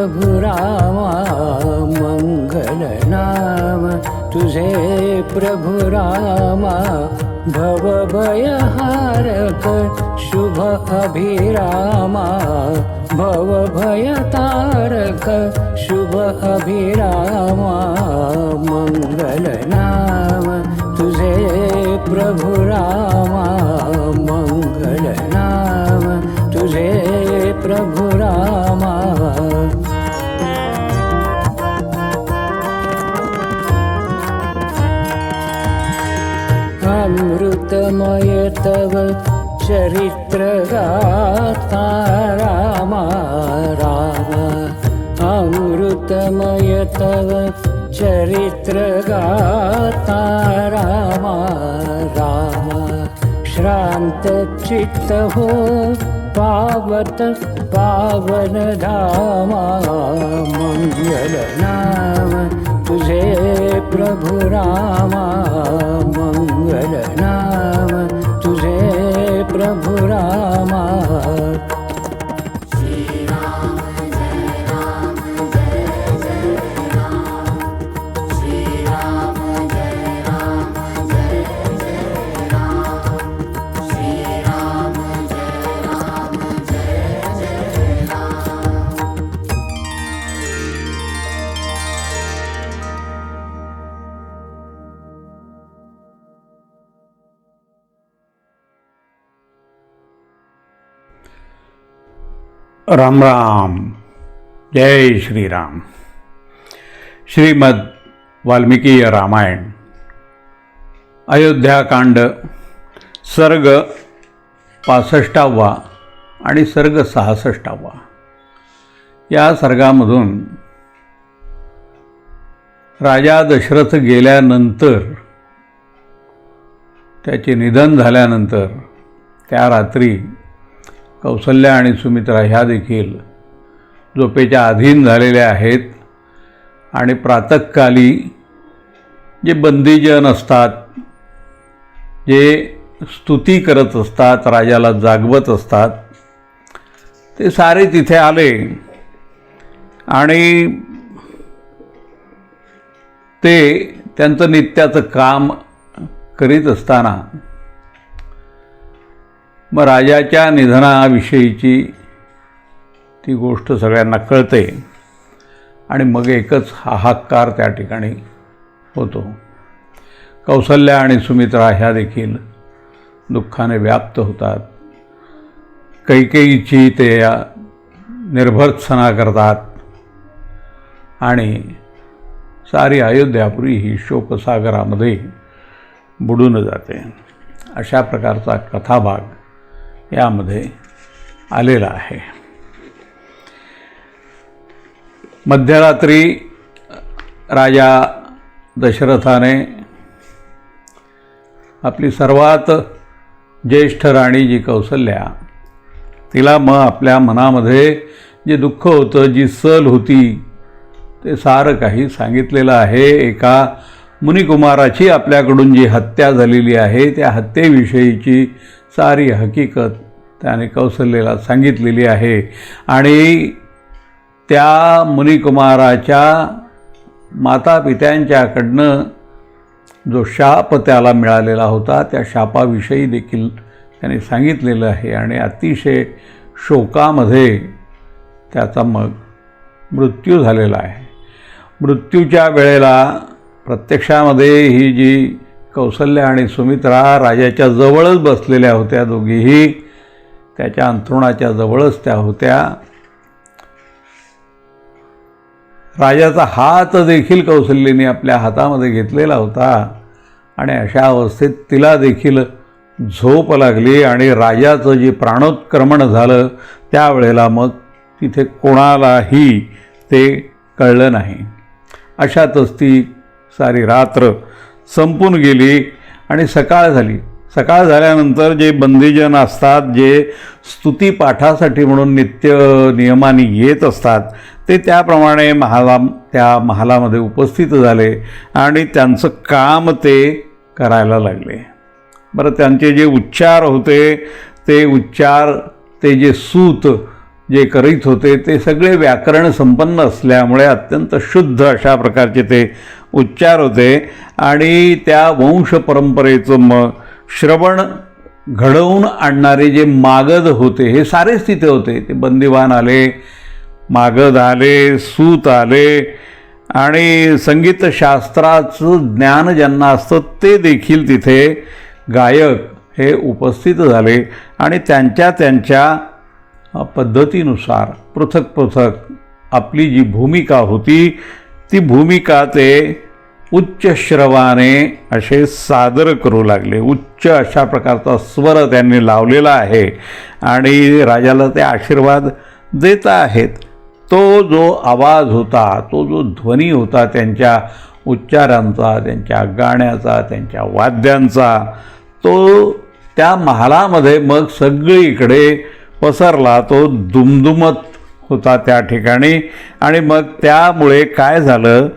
प्रभु रामा मंगल नाम तुझे प्रभु रामा भव भयहारक शुभ अभिरामा भव भयतारक शुभ अभिरामा मंगल नाम तुझे प्रभु रामा मंगल नाम तुझे प्रभु रामा। अमृतमय तव चरित्र गाथा रामा रामा अमृतमय तव चरित्र गाथा रामा रामा श्रांत चित्त हो पावत पावन धामा मंगल नाम तुझे प्रभु रामा मंगल नाम तुझे प्रभु रामा। राम राम, जय श्रीराम। श्रीमद वाल्मिकीय रामायण अयोध्याकांड सर्ग 65वा आणि सर्ग 66वा। या सर्गामधून राजा दशरथ गेल्यानंतर, त्याचे निधन झाल्यानंतर त्या रात्री कौसल्या आणि सुमित्रा ह्या देखील झोपेच्या अधीन झालेल्या आहेत आणि प्रातःकाली जे बंदीजन असतात, जे स्तुती करत असतात, राजाला जागवत असतात, ते सारे तिथे आले आणि ते त्यांचं नित्याचं काम करीत असताना मग राजाच्या निधनाविषयीची ती गोष्ट सगळ्यांना कळते आणि मग एकच हाहाकार त्या ठिकाणी होतो। कौसल्या आणि सुमित्रा ह्या देखील दुःखाने व्याप्त होतात। कैकेयीची ते निर्भर्त्सना करतात आणि सारी अयोध्यापुरी ही शोकसागरामध्ये बुडून जाते। अशा प्रकारचा कथाभाग यामध्ये आलेला आहे। मध्यरात्री राजा दशरथाने आपली सर्वात ज्येष्ठ राणी जी कौसल्या, तिला मग आपल्या मनामध्ये जे दुःख होतं, जी सल होती, ते सारं काही सांगितलेलं आहे। एका मुनिकुमाराची आपल्याकडून जी हत्या झालेली आहे, त्या हत्येविषयीची सारी हकीकत त्याने कौसल्याला सांगितलेली आहे आणि त्या मुनिकुमाराच्या मातापित्यांच्याकडनं जो शाप त्याला मिळालेला होता, त्या शापाविषयी देखील त्याने सांगितलेलं आहे आणि अतिशय शोकामध्ये त्याचा मग मृत्यू झालेला आहे। मृत्यूच्या वेळेला प्रत्यक्षामध्ये ही जी कौसल्या आणि सुमित्रा राजाच्या जवळच बसलेल्या होत्या, दोघीही त्याच्या अंथरुणाच्या जवळच त्या होत्या। राजाचा हात देखील कौसल्याने आपल्या हातामध्ये घेतलेला होता आणि अशा अवस्थेत तिला देखील झोप लागली आणि राजाचं जे प्राणोत्क्रमण झालं त्यावेळेला मग तिथे कोणालाही ते कळलं नाही। अशातच ती सारी रात्र संपून गेली आणि सकाळ झाली। सकाळ झाल्यानंतर जे बंदीजन असतात, जे स्तुतीपाठासाठी म्हणून नित्य नियमाने येत असतात, ते त्याप्रमाणे त्या महालामध्ये उपस्थित झाले आणि त्यांचं काम ते करायला लागले। बरं, त्यांचे जे उच्चार होते ते उच्चार, ते जे सूत जे करीत होते ते सगळे व्याकरण संपन्न असल्यामुळे अत्यंत शुद्ध अशा प्रकारचे ते उच्चार होते आणि त्या वंश परंपरेचं श्रवण घडवून आणणारे जे मागध होते हे सारेच तिथे होते. ते बंदिवान आले, मागध आले, सूत आले आणि संगीतशास्त्राचं ज्ञान ज्यांना असतं ते देखील तिथे गायक हे उपस्थित झाले आणि त्यांच्या त्यांच्या पद्धतीनुसार पृथक पृथक आपली जी भूमिका होती ती भूमिका ते उच्च श्रवाने असे सादर करू लागले. उच्च अशा प्रकारचा स्वर त्यांनी लावलेला आहे आणि राजाला ते आशीर्वाद देत आहेत. तो जो आवाज होता, तो जो ध्वनी होता त्यांच्या उच्चारांचा, त्यांच्या गाण्याचा, त्यांच्या वाद्यांचा, तो त्या महालामध्ये मग सगळीकडे पसरला. तो दुमदुमत होता त्या ठिकाणी आणि मग त्यामुळे काय झालं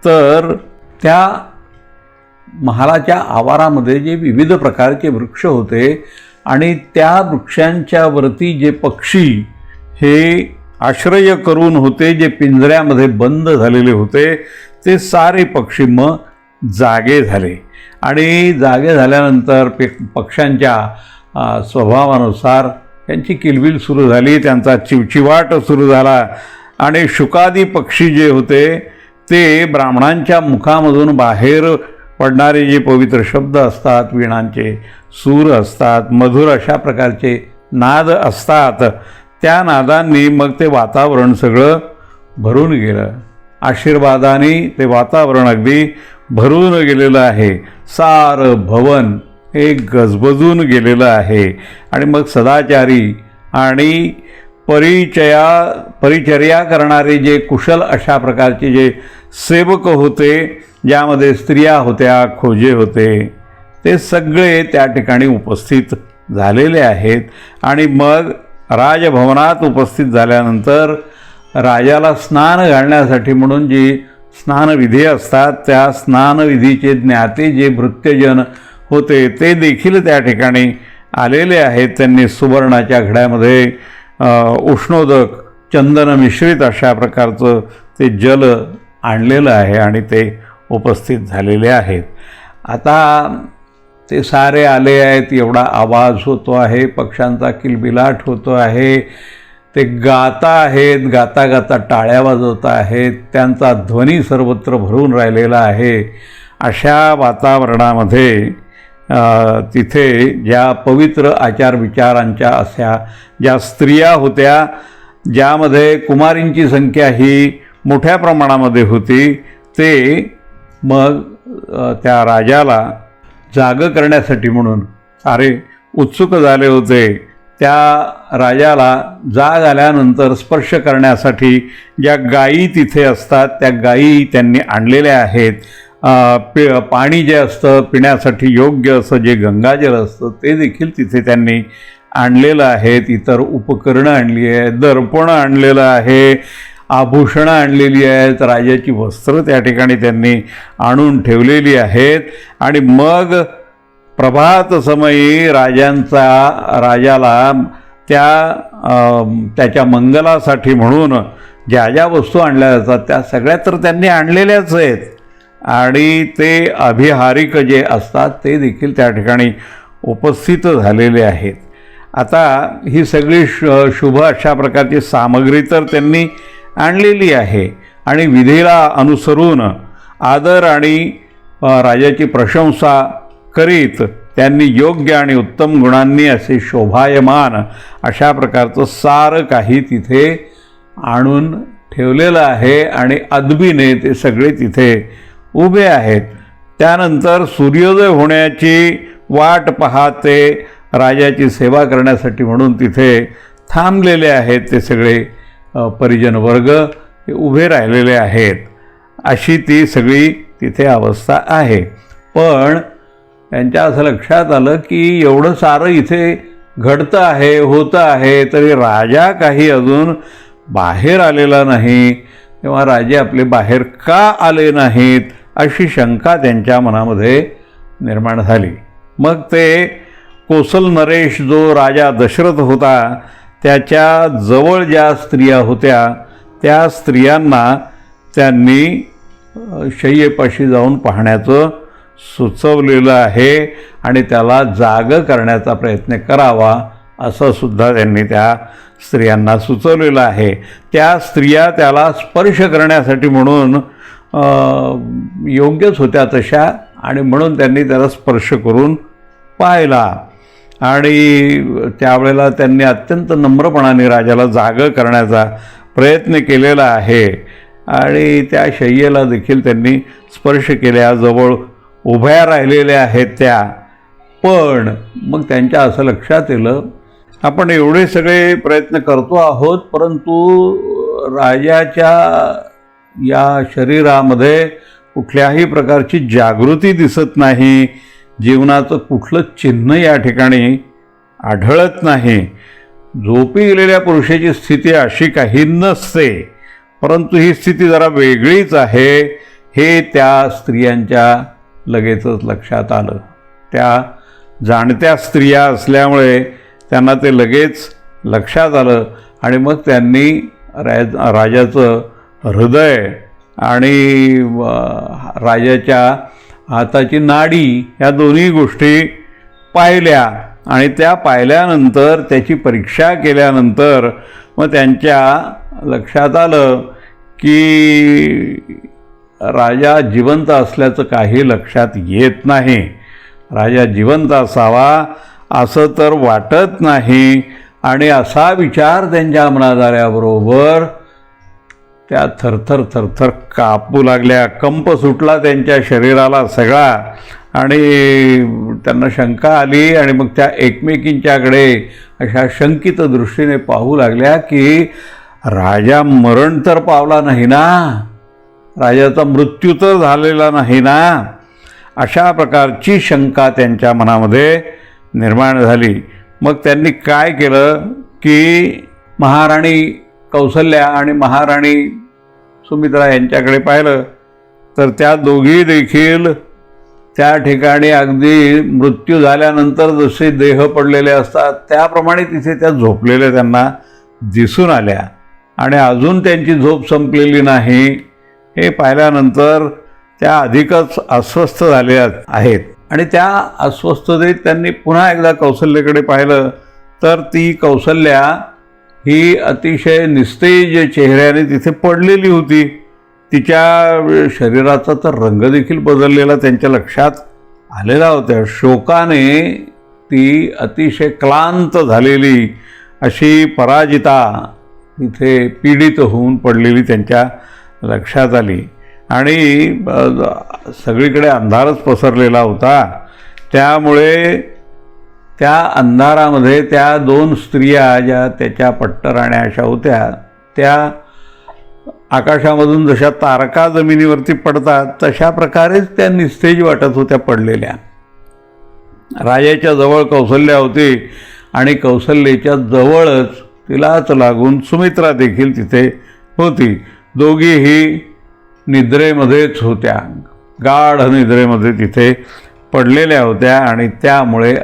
तर त्या महालाच्या आवारामध्ये जे विविध प्रकारचे वृक्ष होते आणि त्या वृक्षांच्या वरती जे पक्षी हे आश्रय करून होते, जे पिंजऱ्यामध्ये बंद झालेले होते, ते सारे पक्षी मग जागे झाले आणि जागे झाल्यानंतर पक्ष्यांच्या स्वभावानुसार त्यांची किलबिल सुरू झाली, त्यांचा चिवचिवाट सुरू झाला आणि शुकादी पक्षी जे होते ते ब्राह्मणांच्या मुखामधून बाहेर पडणारे जे पवित्र शब्द असतात, वीणांचे सूर असतात, मधुर अशा प्रकारचे नाद असतात, त्या नादांनी मग ते वातावरण सगळं भरून गेलं. आशीर्वादाने ते वातावरण अगदी भरून गेलेलं आहे. सारं भवन हे गजबजून गेलेलं आहे आणि मग सदाचारी आणि परिचर्या करणारे जे कुशल अशा प्रकारचे जे सेवक होते, ज्यामध्ये स्त्रिया होत्या, खोजे होते, ते सगळे त्या ठिकाणी उपस्थित झालेले आहेत. आणि मग राजभवनात उपस्थित झाल्यानंतर राजाला स्नान घालण्यासाठी म्हणून जी स्नानविधी असतात, त्या स्नानविधीचे ज्ञाते जे भृत्यजन होते ते देखील त्या ठिकाणी आलेले आहेत. त्यांनी सुवर्णाच्या घड्यामध्ये उष्णोदक चंदन मिश्रित अशा प्रकारचं ते जल आणलेलं आहे आणि ते उपस्थित झालेले आहेत. आता ते सारे आले आहेत, एवढा आवाज होतो आहे, पक्ष्यांचा किलबिलाट होतो आहे, ते गाता आहेत, गाता गाता टाळ्या वाजवत आहेत, त्यांचा ध्वनी सर्वत्र भरून राहिलेला आहे. अशा वातावरणामध्ये तिथे ज्या पवित्र आचारविचारांच्या अशा ज्या स्त्रिया होत्या, ज्यामध्ये कुमारींची संख्या ही मोठ्या प्रमाणामध्ये होती, ते मग त्या राजाला जाग करण्यासाठी म्हणून सारे उत्सुक झाले होते. त्या राजाला जाग आल्यानंतर स्पर्श करण्यासाठी ज्या गायी तिथे असतात त्या गायी त्यांनी आणलेल्या आहेत. पाणी जे असतं पिण्यासाठी योग्य असं जे गंगाजल असतं ते देखील तिथे त्यांनी आणलेलं आहे. इतर उपकरणं आणली आहेत, दर्पण आणलेलं आहे, आभूषणं आणलेली आहेत, राजाची वस्त्र त्या ठिकाणी त्यांनी आणून ठेवलेली आहेत. आणि मग प्रभात समयी राजाला त्याच्या मंगलासाठी म्हणून ज्या ज्या वस्तू आणल्या जातात त्या सगळ्या तर त्यांनी आणलेल्याच आहेत आणि ते अभिहारिक जे असतात ते देखील त्या ठिकाणी उपस्थित झालेले आहेत. आता ही सगळी शुभ अशा प्रकारची सामग्री तर त्यांनी आणलेली आहे आणि विधीला अनुसरून आदर आणि राजाची प्रशंसा करीत त्यांनी योग्य आणि उत्तम गुणांनी असे शोभायमान अशा प्रकारचं सारं काही तिथे आणून ठेवलेलं आहे आणि अदबीने ते सगळे तिथे उभे आहेत. त्यानंतर सूर्योदय होण्याची वाट पाहते राजाची सेवा करण्यासाठी म्हणून तिथे थांबलेले आहेत ते सगळे परिजन वर्ग उभे राहिलेले आहेत. अशी ती सगळी तिथे अवस्था आहे. पण त्यांच्या असं लक्षात आलं की एवढं सारं इथे घडतं आहे, होतं आहे, तरी राजा काही अजून बाहेर आलेला नाही. तेव्हा राजे आपले बाहेर का आले नाहीत अशी शंका त्यांच्या मनामध्ये निर्माण झाली. मग ते कोसल नरेश जो राजा दशरथ होता त्याच्या जवळ ज्या स्त्रिया होत्या त्या स्त्रियांना त्यांनी शय्येपाशी जाऊन पाहण्याचं सुचवलेलं आहे आणि त्याला जागं करण्याचा प्रयत्न करावा असं सुद्धा त्यांनी त्या स्त्रियांना सुचवलेलं आहे. त्या स्त्रिया त्याला स्पर्श करण्यासाठी म्हणून योग्यच होत्या तशा आणि म्हणून त्यांनी त्याला स्पर्श करून पाहिला आणि त्यावेळेला त्यांनी अत्यंत नम्रपणाने राजाला जागं करण्याचा प्रयत्न केलेला आहे आणि त्या शय्येला देखील त्यांनी स्पर्श केल्याजवळ उभ्या राहिलेल्या आहेत त्या. पण मग त्यांच्या असं लक्षात येलं आपण एवढे सगळे प्रयत्न करतो आहोत परंतु राजाच्या या शरीरामध्ये कुठल्याही प्रकारची जागृती दिसत नाही, जीवनाचं कुठलं चिन्ह या ठिकाणी आढळत नाही. झोपी गेलेल्या पुरुषाची स्थिती अशी काही नसते परंतु ही स्थिती जरा वेगळीच आहे हे त्या स्त्रियांच्या लगेचच लक्षात आलं. त्या जाणत्या स्त्रिया असल्यामुळे त्यांना ते लगेच लक्षात आलं आणि मग त्यांनी राजाचं हृदय आणि राजाच्या हाताची नाडी या दोन्ही गोष्टी पाहिल्या आणि त्या पाहिल्यानंतर त्याची परीक्षा केल्यानंतर मग त्यांच्या लक्षात आलं की राजा जिवंत असल्याचं काही लक्षात येत नाही. राजा जिवंत असावा असं तर वाटत नाही आणि असा विचार त्यांच्या मनात आल्याबरोबर त्या थरथर थरथर कापू लागल्या. कंप सुटला त्यांच्या शरीराला सगळा आणि त्यांना शंका आली आणि मग त्या एकमेकींच्याकडे अशा शंकित दृष्टीने पाहू लागल्या की राजा मरण तर पावला नाही ना, राजाचा मृत्यू तर झालेला नाही ना, अशा प्रकारची शंका त्यांच्या मनामध्ये निर्माण झाली. मग त्यांनी काय केलं की महाराणी कौसल्या आणि महाराणी सुमित्रा यांच्याकडे पाहिलं तर त्या दोघी देखील त्या ठिकाणी अगदी मृत्यू झाल्यानंतर जसे देह पडलेले असतात त्याप्रमाणे तिथे त्या झोपलेल्या त्यांना दिसून आल्या आणि अजून त्यांची झोप संपलेली नाही हे पाहिल्यानंतर त्या अधिकच अस्वस्थ झाल्या आहेत आणि त्या अस्वस्थतेत त्यांनी पुन्हा एकदा कौसल्याकडे पाहिलं तर ती कौसल्या ही अतिशय निस्तेज चेहऱ्याने तिथे पडलेली होती. तिच्या शरीराचा तर रंग देखील बदललेला त्यांच्या लक्षात आलेला होता. शोकाने ती अतिशय क्लांत झालेली अशी पराजिता तिथे पीडित होऊन पडलेली त्यांच्या लक्षात आली आणि सगळीकडे अंधारच पसरलेला होता. त्यामुळे त्या अंधारामध्ये त्या दोन स्त्रिया ज्या त्याच्या पट्टराण्या अशा होत्या त्या आकाशामधून जशा तारका जमिनीवरती पडतात तशा प्रकारेच त्या निस्तेज वाटत होत्या पडलेल्या. राजाच्या जवळ कौसल्या होती आणि कौसल्याच्या जवळच तिलाच लागून सुमित्रा देखील तिथे होती. दोघीही निद्रेमध्येच होत्या, गाढ निद्रेमध्ये तिथे पडलेल्या होत्या आणि त्यामुळे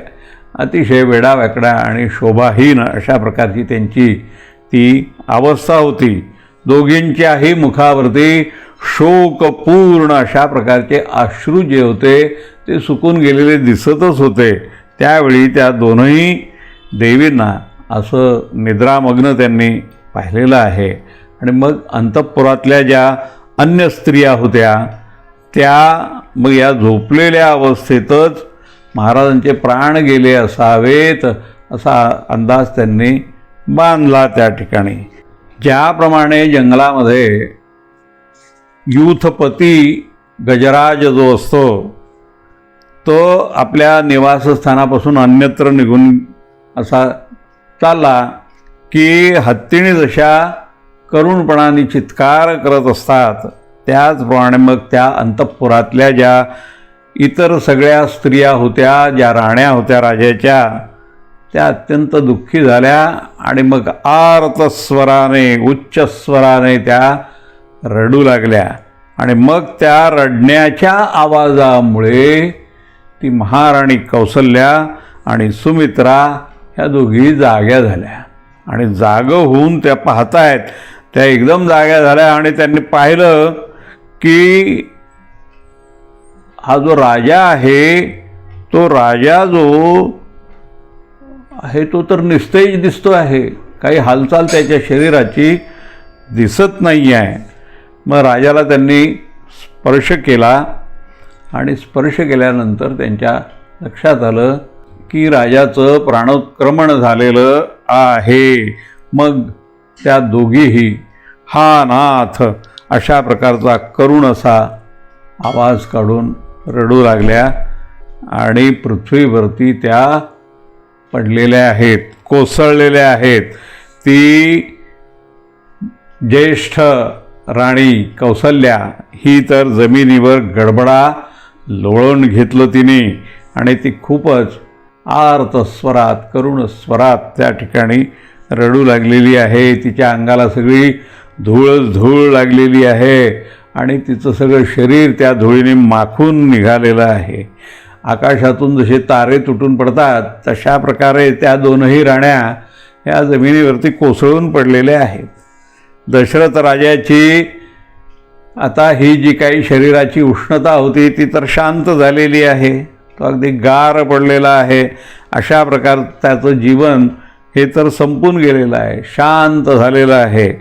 अतिशय वेडावाकडा आणि शोभाहीन अशा प्रकारची त्यांची ती अवस्था होती. दोघींच्याही मुखावरती शोकपूर्ण अशा प्रकारचे अश्रू जे होते ते सुकून गेलेले दिसतच होते. त्यावेळी त्या दोनही देवींना असं निद्रामग्न त्यांनी पाहिलेलं आहे. आणि मग अंतःपुरातल्या ज्या अन्य स्त्रिया होत्या त्या मग या झोपलेल्या अवस्थेतच महाराजांचे प्राण गेले असावेत असा अंदाज त्यांनी बांधला. त्या ठिकाणी ज्याप्रमाणे जंगलामध्ये यूथपती गजराज जो असतो तो आपल्या निवासस्थानापासून अन्यत्र निघून असा चालला की हत्तीने जशा करुणपणाने चित्कार करत असतात त्याचप्रमाणे मग त्या अंतःपुरातल्या ज्या इतर सगळ्या स्त्रिया होत्या, ज्या राण्या होत्या राजाच्या, त्या अत्यंत दुःखी झाल्या आणि मग आर्तस्वराने उच्चस्वराने त्या रडू लागल्या. आणि मग त्या रडण्याच्या आवाजामुळे ती महाराणी कौसल्या आणि सुमित्रा ह्या दोघी जाग्या झाल्या. आणि जागं होऊन त्या पाहतायत. त्या एकदम जाग्या झाल्या आणि त्यांनी पाहिलं की हा जो राजा आहे, तो राजा जो आहे तो तर निस्तेज दिसतो आहे, काही हालचाल त्याच्या शरीराची दिसत नाही आहे. मग राजाला त्यांनी स्पर्श केला आणि स्पर्श केल्यानंतर त्यांच्या लक्षात आलं की राजाचं प्राणोत्क्रमण झालेलं आहे. मग त्या दोघीही हा नाथ अशा प्रकारचा करुण असा आवाज काढून रडू लागल्या आणि पृथ्वीवरती त्या पडलेल्या आहेत, कोसळलेल्या आहेत. ती ज्येष्ठ राणी कौसल्या ही तर जमिनीवर गडबडा लोळून घेतलं तिने आणि ती खूपच आर्त स्वरात, करुण स्वरात त्या ठिकाणी रडू लागलेली आहे. तिच्या अंगाला सगळी धूळ लागलेली आहे आणि तिचं सगळं शरीर त्या धुळीने माखून निघालेलं आहे. आकाशातून जसे तारे तुटून पडतात तशा प्रकारे त्या दोनही राण्या या जमिनीवरती कोसळून पडलेल्या आहेत. दशरथ राजाची आता ही जी काही शरीराची उष्णता होती ती तर शांत झालेली आहे, तो अगदी गार पडलेला आहे. अशा प्रकार त्याचं जीवन हे तर संपून गेलेलं आहे, शांत झालेलं आहे.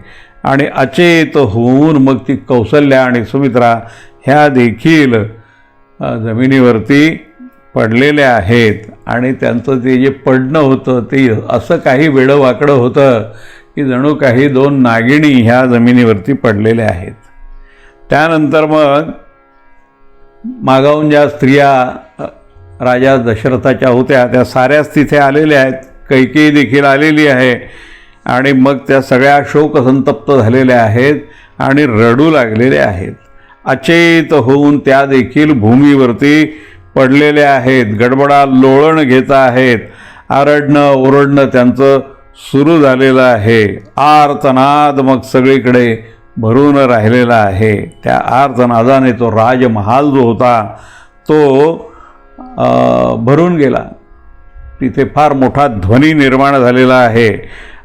आणि अचेत होऊन मग ती कौसल्या आणि सुमित्रा ह्या देखील जमिनीवरती पडलेल्या आहेत. आणि त्यांचं ते जे पडणं होतं ते असं काही वेडंवाकडं होतं की जणू काही दोन नागिणी ह्या जमिनीवरती पडलेल्या आहेत. त्यानंतर मग मागाहून ज्या स्त्रिया राजा दशरथाच्या होत्या त्या साऱ्याच तिथे आलेल्या आहेत. कैकेयी देखील आलेली आहे आणि मग त्या सगळ्या शोकसंतप्त झालेल्या आहेत आणि रडू लागलेल्या आहेत. अचेत होऊन त्या देखील भूमीवरती पडलेल्या आहेत, गडबडा लोळण घेत आहेत. आरडणं ओरडणं त्यांचं सुरू झालेलं आहे. आर्तनाद मग सगळीकडे भरून राहिलेला आहे. त्या आर्तनादाने तो राजमहाल जो होता तो भरून गेला. तिथे फार मोठा ध्वनी निर्माण झालेला आहे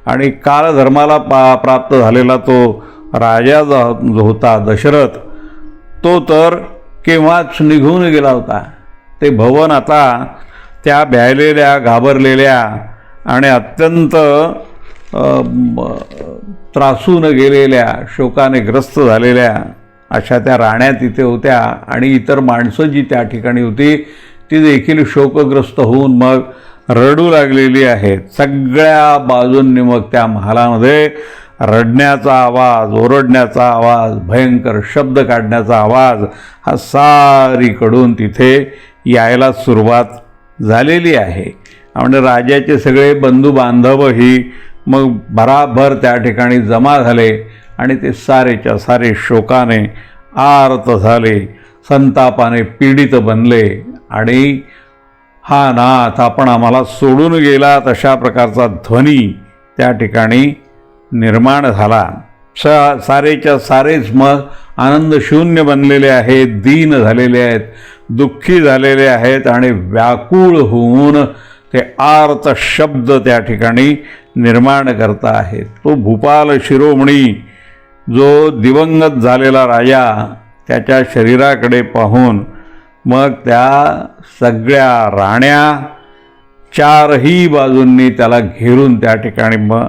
आणि कालधर्माला प्राप्त झालेला तो राजा जो होता दशरथ तो तर केव्हाच निघून गेला होता. ते भवन आता त्या भ्यायलेल्या, घाबरलेल्या आणि अत्यंत त्रासून गेलेल्या, शोकाने ग्रस्त झालेल्या अशा त्या राण्या तिथे होत्या आणि इतर माणसं जी त्या ठिकाणी होती ती देखील शोकग्रस्त होऊन मग रडू लागलेली आहेत. सगळ्या बाजूंनी मग त्या महालामध्ये रडण्याचा आवाज, ओरडण्याचा आवाज, भयंकर शब्द काढण्याचा आवाज हा सारीकडून तिथे यायला सुरुवात झालेली आहे. आणि राजाचे सगळे बंधू बांधवही मग भराभर त्या ठिकाणी जमा झाले आणि ते सारेच्या सारे शोकाने आर्त झाले, संतापाने पीडित बनले आणि हा नाथ आपण आम्हाला सोडून गेला अशा प्रकारचा ध्वनी त्या ठिकाणी निर्माण झाला. सारेच्या सारेच मग आनंदशून्य बनलेले आहेत, दीन झालेले आहेत, दुःखी झालेले आहेत आणि व्याकुळ होऊन ते आर्त शब्द त्या ठिकाणी निर्माण करत आहेत. तो भूपाल शिरोमणी जो दिवंगत झालेला राजा त्याच्या शरीराकडे पाहून मग त्या सगळ्या राण्या चारही बाजूंनी त्याला घेरून त्या ठिकाणी मग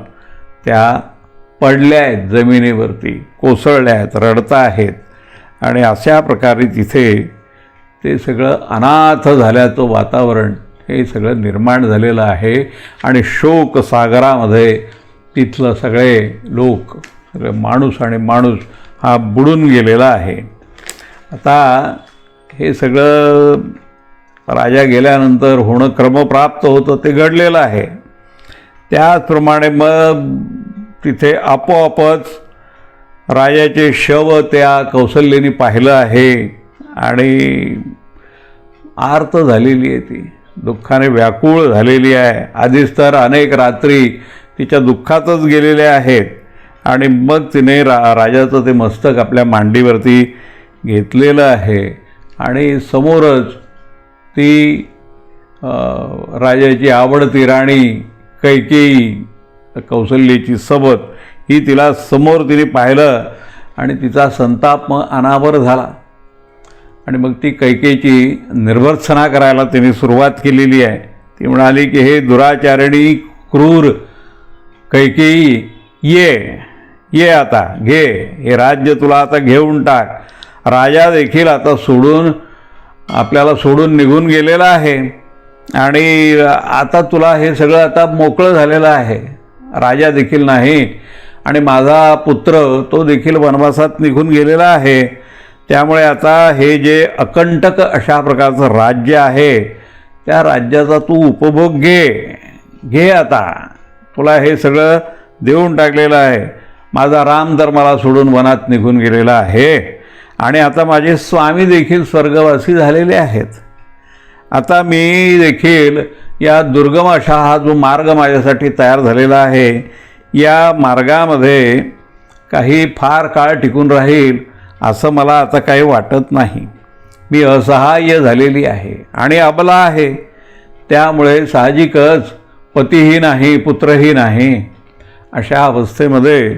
त्या पडल्या आहेत, जमिनीवरती कोसळल्या आहेत, रडता आहेत. आणि अशा प्रकारे तिथे ते सगळं अनाथ झाल्याचं वातावरण हे सगळं निर्माण झालेलं आहे आणि शोकसागरामध्ये तिथलं सगळे लोक, सगळे माणूस आणि माणूस हा बुडून गेलेला आहे. आता हे सगळं राजा गेल्यानंतर होणं क्रमप्राप्त होतं ते घडलेलं आहे. त्याचप्रमाणे मग तिथे आपोआपच राजाचे शव त्या कौसल्याने पाहिलं आहे आणि आर्त झालेली आहे, ती दुःखाने व्याकुळ झालेली आहे. आधीच तर अनेक रात्री तिच्या दुःखातच गेलेल्या आहेत आणि मग तिने राजाचं ते मस्तक आपल्या मांडीवरती घेतलेलं आहे आणि समोरच ती राजाची आवडती राणी कैकेयी कौसल्याची सबत ही तिला समोर तिने पाहिलं आणि तिचा संताप मग अनावर झाला. आणि मग ती कैकेयीची निर्भर्त्सना करायला तिने सुरुवात केलेली आहे. ती म्हणाली की हे दुराचारिणी क्रूर कैकेयी, ये आता घे, हे राज्य तुला आता घेऊन टाक. राजा देखील आता आपल्याला सोडून निघून गेलेला आहे आणि आता तुला हे सगळं आता मोकळं झालेलं आहे. राजा देखील नाही आणि माझा पुत्र तो देखील वनवासात निघून गेलेला आहे. त्यामुळे आता हे जे अकंटक अशा प्रकारचं राज्य आहे त्या राज्याचा तू उपभोग घे आता. तुला हे सगळं देऊन टाकलेलं आहे. माझा राम तर मला सोडून वनात निघून गेलेला आहे आणि आता माझे स्वामी देखील स्वर्गवासी झालेले आहेत. आता मी देखील या दुर्गम अशा हा जो मार्ग माझ्यासाठी तयार झालेला आहे या मार्गामध्ये काही फार काळ टिकून राहील असं मला आता काही वाटत नाही. मी असहाय्य झालेली आहे आणि अबला आहे. त्यामुळे साहजिकच पतीही नाही, पुत्रही नाही. अशा अवस्थेमध्ये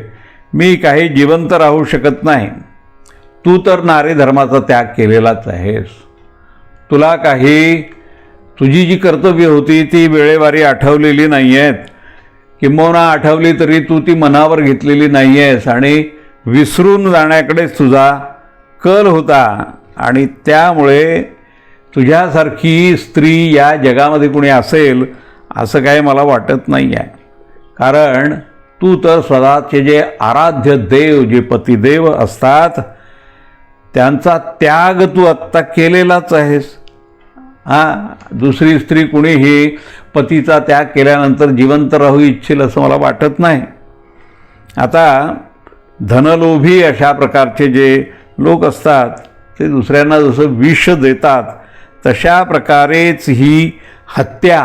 मी काही जिवंत राहू शकत नाही. तू तर नारी धर्माचा त्याग केलेलाच आहेस. तुला काही तुझी जी कर्तव्य होती ती वेळेवारी आठवलेली नाही आहेत. किंबहुना आठवली तरी तू ती मनावर घेतलेली नाही आहेस आणि विसरून जाण्याकडेच तुझा कल होता. आणि त्यामुळे तुझ्यासारखी स्त्री या जगामध्ये कुणी असेल असं काही मला वाटत नाही आहे. कारण तू तर स्वतःचे जे आराध्य देव, जे पतिदेव असतात त्यांचा त्याग तू आत्ता केलेलाच आहेस. दुसरी स्त्री कुणीही पतीचा त्याग केल्यानंतर जिवंत राहू इच्छेल असं मला वाटत नाही. आता धनलोभी अशा प्रकारचे जे लोक असतात ते दुसऱ्यांना जसं विष देतात तशा प्रकारेच ही हत्या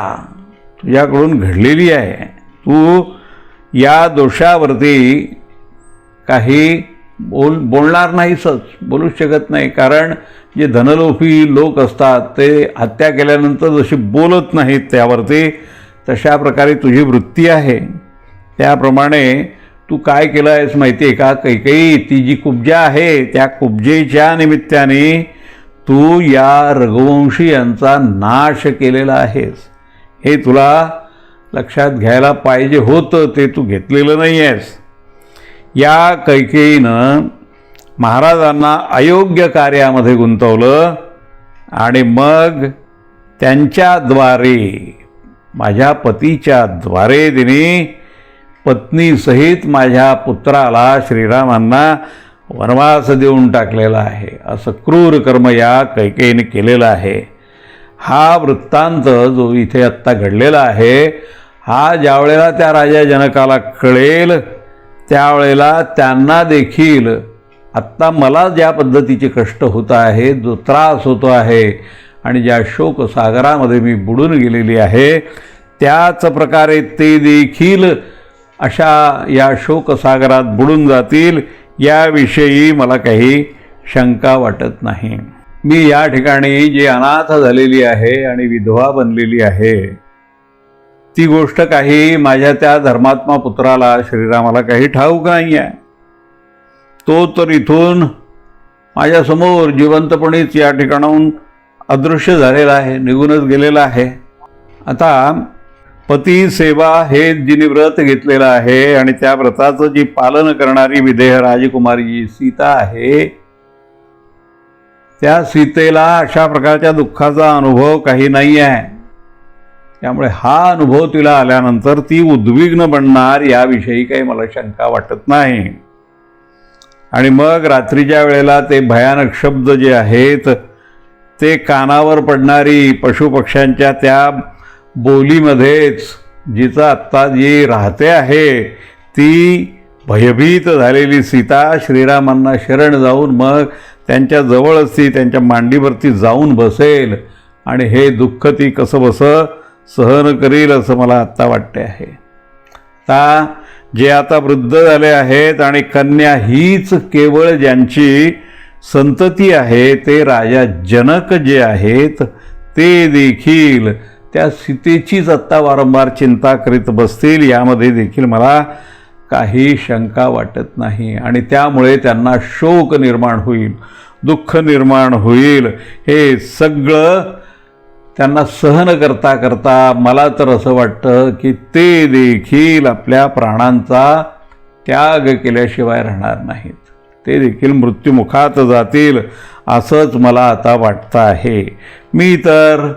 तुझ्याकडून घडलेली आहे. तू या दोषावरती काही बोलणार नाहीसच, बोलूच शकत नाही. कारण जे धनलोभी लोक असतात ते हत्या केल्यानंतर जशी बोलत नाहीत त्यावरती तशा प्रकारे तुझी वृत्ती आहे. त्याप्रमाणे तू काय केलं आहेस माहिती आहे का? कैकेयी ती जी कुब्जा आहे त्या कुब्जेच्या निमित्ताने तू या रघुवंशी यांचा नाश केलेला आहेस. हे तुला लक्षात घ्यायला पाहिजे होतं, ते तू घेतलेलं नाही आहेस. या कैकेयीनं महाराजांना अयोग्य कार्यामध्ये गुंतवलं आणि मग त्यांच्याद्वारे माझ्या पतीच्या द्वारे तिने पत्नीसहित माझ्या पुत्राला श्रीरामांना वनवास देऊन टाकलेला आहे. असं क्रूर कर्म या कैकेयीने केलेलं आहे. हा वृत्तांत जो इथे आत्ता घडलेला आहे हा ज्यावेळेला त्या राजा जनकाला कळेल त्यावेळेला त्यांना देखील आत्ता मला ज्या पद्धतीचे कष्ट होत आहेत, जो त्रास होतो आहे आणि ज्या शोकसागरामध्ये मी बुडून गेलेली आहे त्याच प्रकारे ते देखील अशा या शोकसागरात बुडून जातील याविषयी मला काही शंका वाटत नाही. मी या ठिकाणी जी अनाथ झालेली आहे आणि विधवा बनलेली आहे ती गोष्ट काही माझ्या त्या धर्मात्मा पुत्राला श्रीरामाला काही ठाऊक नाही आहे. तो तर इथून माझ्यासमोर जिवंतपणेच या ठिकाणाहून अदृश्य झालेला आहे, निघूनच गेलेला आहे. आता पती सेवा हे जिने व्रत घेतलेलं आहे आणि त्या व्रताचं जी पालन करणारी विदेह राजकुमारी सीता आहे त्या सीतेला अशा प्रकारच्या दुःखाचा अनुभव काही नाही आहे. त्यामुळे हा अनुभव तिला आल्यानंतर ती उद्विग्न बनणार याविषयी काही मला शंका वाटत नाही. आणि मग रात्रीच्या वेळेला ते भयानक शब्द जे आहेत ते कानावर पडणारी पशुपक्ष्यांच्या त्या बोलीमध्येच जिचं आत्ता जी राहते आहे ती भयभीत झालेली सीता श्रीरामांना शरण जाऊन मग त्यांच्या जवळच ती त्यांच्या मांडीवरती जाऊन बसेल आणि हे दुःख ती कसं बसं सहन करील असं मला आत्ता वाटते आहे. जे आता वृद्ध झाले आहेत आणि कन्या हीच केवळ ज्यांची संतती आहे ते राजा जनक जे आहेत ते देखील त्या सीतेचीच आत्ता वारंवार चिंता करीत बसतील यामध्ये देखील मला काही शंका वाटत नाही. आणि त्यामुळे त्यांना शोक निर्माण होईल, दुःख निर्माण होईल. हे सगळं त्यांना सहन करता करता मला तर असं वाटतं की ते देखील आपल्या प्राणांचा त्याग केल्याशिवाय राहणार नाहीत. ते देखील मृत्युमुखात जातील असंच मला आता वाटतं आहे. मी तर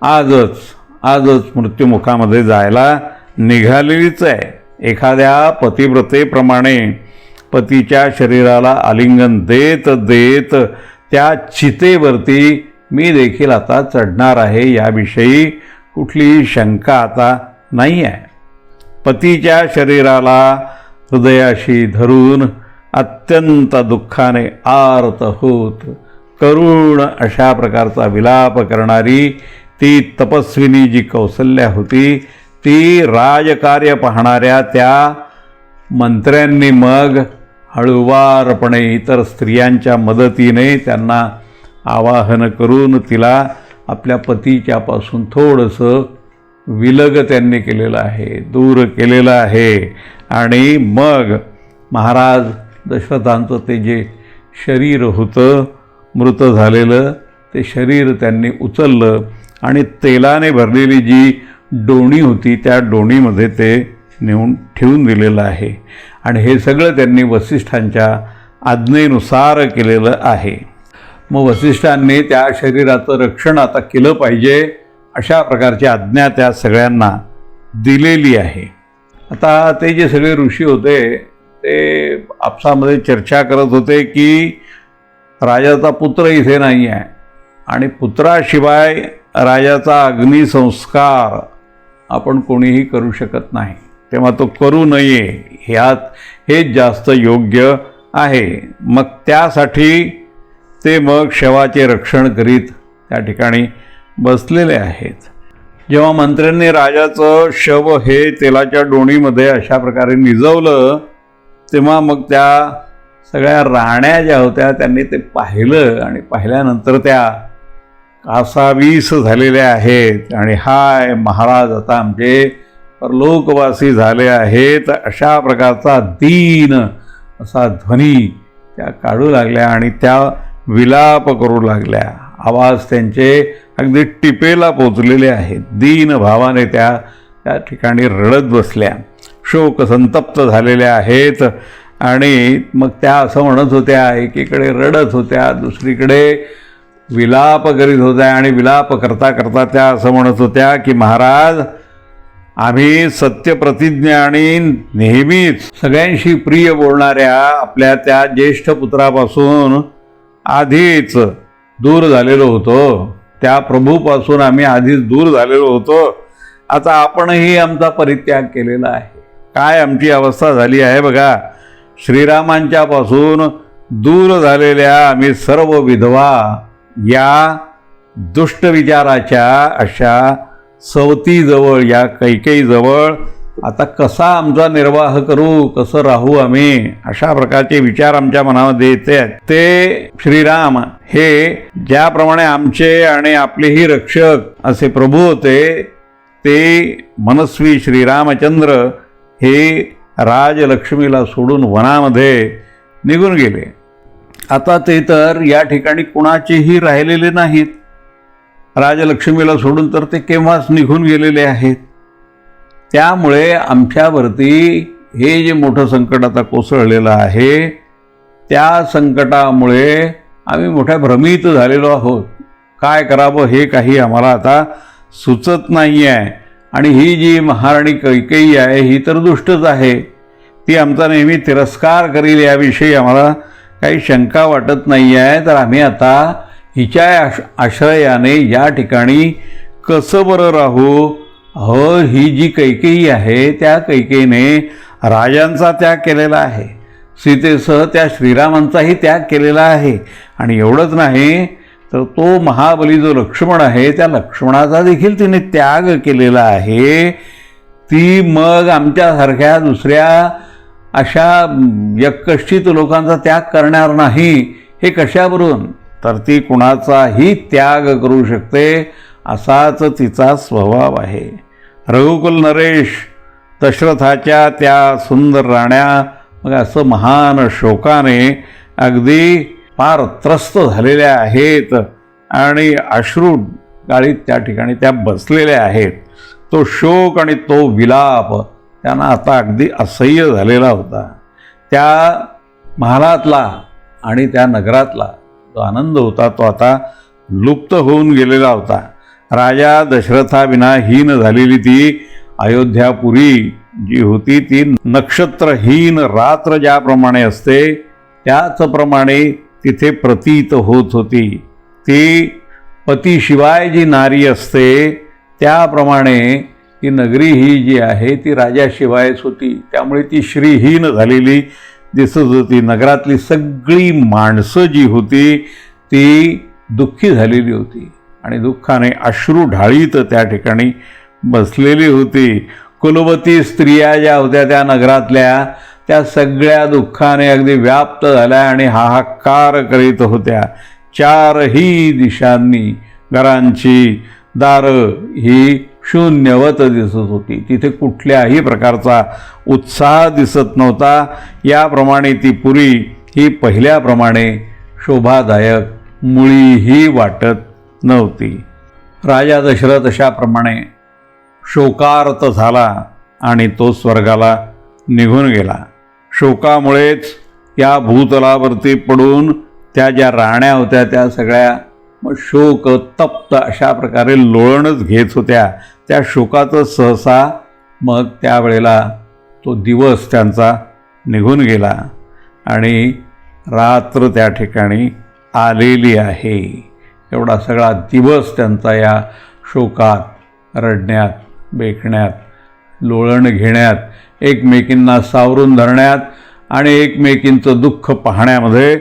आजच मृत्युमुखामध्ये जायला निघालेलीच आहे. एखाद्या पतिव्रतेप्रमाणे पतीच्या शरीराला आलिंगन देत देत त्या चितेवरती मी देखील आता चढणार आहे, याविषयी कुठलीही शंका आता नाही आहे. पतीच्या शरीराला हृदयाशी धरून अत्यंत दुःखाने आर्त होत करुण अशा प्रकारचा विलाप करणारी ती तपस्विनी जी कौसल्या होती, ती राजकार्य पाहणाऱ्या त्या मंत्र्यांनी मग हळुवारपणे इतर स्त्रियांच्या मदतीने त्यांना आवाहन करून तिला आपल्या पतीच्यापासून थोडंसं विलग त्यांनी केलेलं आहे, दूर केलेलं आहे. आणि मग महाराज दशरथांचं ते जे शरीर होतं मृत झालेलं, ते शरीर त्यांनी उचललं आणि तेलाने भरलेली जी डोणी होती त्या डोणीमध्ये ते नेऊन ठेवून दिलेलं आहे. आणि हे सगळं त्यांनी वसिष्ठांच्या आज्ञेनुसार केलेलं आहे. मग वसिष्ठांनी त्या शरीराचं रक्षण आता केलं पाहिजे अशा प्रकारची आज्ञा त्या सगळ्यांना दिलेली आहे. आता ते जे सगळे ऋषी होते ते आपसामध्ये चर्चा करत होते की राजाचा पुत्र इथे नाही आहे आणि पुत्राशिवाय राजाचा अग्निसंस्कार आपण कोणीही करू शकत नाही, तेव्हा तो करू नये, हेच जास्त योग्य आहे. मग त्यासाठी ते मग शवाचे रक्षण करीत त्या ठिकाणी बसलेले आहेत. जेव्हा मंत्र्यांनी राजाचं शव हे तेलाच्या डोणीमध्ये अशा प्रकारे निजवलं, तेव्हा मग त्या सगळ्या राण्या ज्या होत्या त्यांनी ते पाहिलं आणि पाहिल्यानंतर त्या कासावीस झालेल्या आहेत. आणि हाय महाराज आता आमचे परलोकवासी झाले आहेत अशा प्रकारचा दीन असा ध्वनी त्या काढू लागल्या आणि त्या विलाप करू लागल्या. आवाज त्यांचे अगदी टिपेला पोचलेले आहेत. दीन भावाने त्या ठिकाणी रडत बसल्या, शोक संतप्त झालेल्या आहेत. आणि मग त्या असं म्हणत होत्या, एकीकडे रडत होत्या, दुसरीकडे विलाप करीत होत्या. आणि विलाप करता करता त्या असं म्हणत होत्या की महाराज, आम्ही सत्यप्रतिज्ञा आणि नेहमीच सगळ्यांशी प्रिय बोलणाऱ्या आपल्या त्या ज्येष्ठ पुत्रापासून आधीच दूर झालेलो होतो. त्या प्रभूपासून आम्ही आधीच दूर झालेलो होतो. आता आपणही आमचा परित्याग केलेला आहे. काय आमची अवस्था झाली आहे बघा. श्रीरामांच्यापासून दूर झालेल्या आम्ही सर्व विधवा या दुष्ट विचाराच्या अशा सवतीजवळ, या कैकेयीजवळ आता कसा आमचा निर्वाह करू, कसं राहू आम्ही, अशा प्रकारचे विचार आमच्या मनामध्ये येते. ते श्रीराम हे ज्याप्रमाणे आमचे आणि आपलेही रक्षक असे प्रभू होते, ते मनस्वी श्रीरामचंद्र हे राजलक्ष्मीला सोडून वनामध्ये निघून गेले. आता ते तर या ठिकाणी कुणाचेही राहिलेले नाहीत. राजलक्ष्मीला सोडून तर ते केव्हाच निघून गेलेले आहेत. त्यामुळे आमच्यावरती हे जे मोठं संकट आता कोसळलेलं आहे, त्या संकटामुळे आम्ही मोठ्या भ्रमित झालेलो आहोत. काय करावं हे काही आम्हाला आता सुचत नाही आहे. आणि ही जी महाराणी कैकेयी आहे ही तर दुष्टच आहे. ती आमचा नेहमी तिरस्कार करील याविषयी आम्हाला काही शंका वाटत नाही आहे. तर आम्ही आता हिच्या आश्रयाने या ठिकाणी कसं बरं राहू. हो, ही जी कैकेयी आहे त्या कैकेयीने राजांचा त्याग केलेला आहे, सीतेसह त्या श्रीरामांचाही त्याग केलेला आहे. आणि एवढंच नाही तर तो महाबली जो लक्ष्मण आहे त्या लक्ष्मणाचा देखील तिने त्याग केलेला आहे. ती मग आमच्यासारख्या दुसऱ्या अशा यक्कश्चित लोकांचा त्याग करणार नाही हे कशावरून. तर ती कुणाचाही त्याग करू शकते असाच तिचा स्वभाव आहे. रघुकुल नरेश दशरथाच्या त्या सुंदर राण्या मग असं महान शोकाने अगदी फार त्रस्त झालेल्या आहेत आणि अश्रू गाळीत त्या ठिकाणी त्या बसलेल्या आहेत. तो शोक आणि तो विलाप त्यांना आता अगदी असह्य झालेला होता. त्या महालातला आणि त्या नगरातला जो आनंद होता तो आता लुप्त होऊन गेलेला होता. राजा दशरथाविना हीन झालेली ती अयोध्यापुरी जी होती ती नक्षत्रहीन रात्र ज्याप्रमाणे असते त्याचप्रमाणे तिथे प्रतीत होत होती. ती पतीशिवाय जी नारी असते त्याप्रमाणे ती नगरी ही जी आहे ती राजाशिवायच होती. त्यामुळे ती श्रीहीन झालेली दिसत होती. नगरातली सगळी माणसं जी होती ती दुःखी झालेली होती आणि दुःखाने अश्रू ढाळीत त्या ठिकाणी बसलेली होती. कुलवती स्त्रिया ज्या होत्या त्या नगरातल्या त्या सगळ्या दुःखाने अगदी व्याप्त झाल्या आणि हाहाकार करीत होत्या. चारही दिशांनी घरांची दारं ही शून्यवत दिसत होती. तिथे कुठल्याही प्रकारचा उत्साह दिसत नव्हता. याप्रमाणे ती पुरी ही पहिल्याप्रमाणे शोभादायक मुळीही वाटत नव्हती. राजा दशरथ अशाप्रमाणे शोकार्त झाला आणि तो स्वर्गाला निघून गेला. शोकामुळेच या भूतलावरती पडून त्या ज्या राण्या होत्या त्या सगळ्या मग शोक तप्त अशा प्रकारे लोळणच घेत होत्या. त्या शोकाचं सहसा मग त्यावेळेला तो दिवस त्यांचा निघून गेला आणि रात्र त्या ठिकाणी आलेली आहे. एवढा सगळा दिवस त्यांचा या शोकात, रडण्यात, बेकण्यात, लोळण घेण्यात, एकमेकींना सावरून धरण्यात आणि एकमेकींचं दुःख पाहण्यामध्ये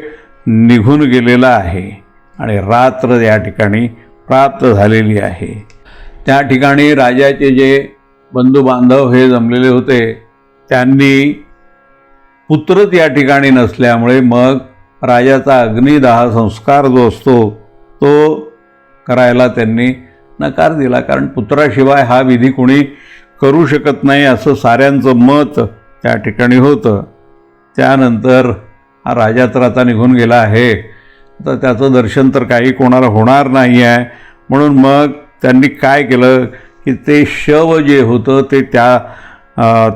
निघून गेलेला आहे आणि रात्र या ठिकाणी प्राप्त झालेली आहे. त्या ठिकाणी राजाचे जे बंधुबांधव हे जमलेले होते त्यांनी पुत्रच या ठिकाणी नसल्यामुळे मग राजाचा अग्निदाह संस्कार जो असतो तो करायला त्यांनी नकार दिला. कारण पुत्राशिवाय हा विधी कोणी करू शकत नाही असं साऱ्यांचं मत त्या ठिकाणी होतं. त्यानंतर हा राजा तर आता निघून गेला आहे, तर त्याचं दर्शन तर काही कोणाला होणार नाही आहे. म्हणून मग त्यांनी काय केलं की ते शव जे होतं ते त्या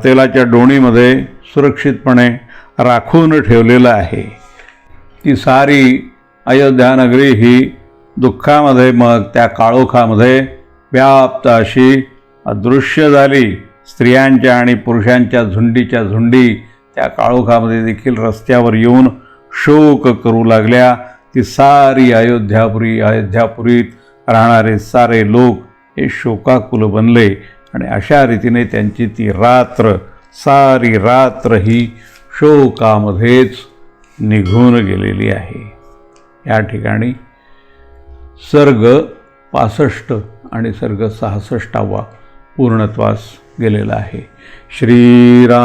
तेलाच्या डोणीमध्ये सुरक्षितपणे राखून ठेवलेलं आहे. ती सारी अयोध्या नगरी ही दुःखामध्ये मग त्या काळोखामध्ये व्याप्त अशी अदृश्य झाली. स्त्रियांच्या आणि पुरुषांच्या झुंडीच्या झुंडी त्या काळोखामध्ये देखील रस्त्यावर येऊन शोक करू लागल्या. ती सारी अयोध्यापुरीत राहणारे सारे लोक हे शोकाकुल बनले आणि अशा रीतीने त्यांची ती सारी रात्र ही शोकामध्येच निघून गेलेली आहे. या ठिकाणी सर्ग 65 आणि सर्ग 66 पूर्णत्वास गेलेला आहे. श्रीराम.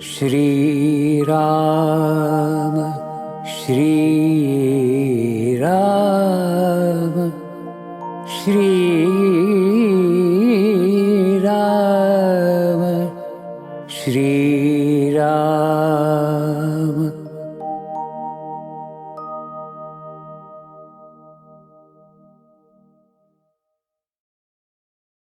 श्रीराम श्रीराम श्रीराम श्रीराम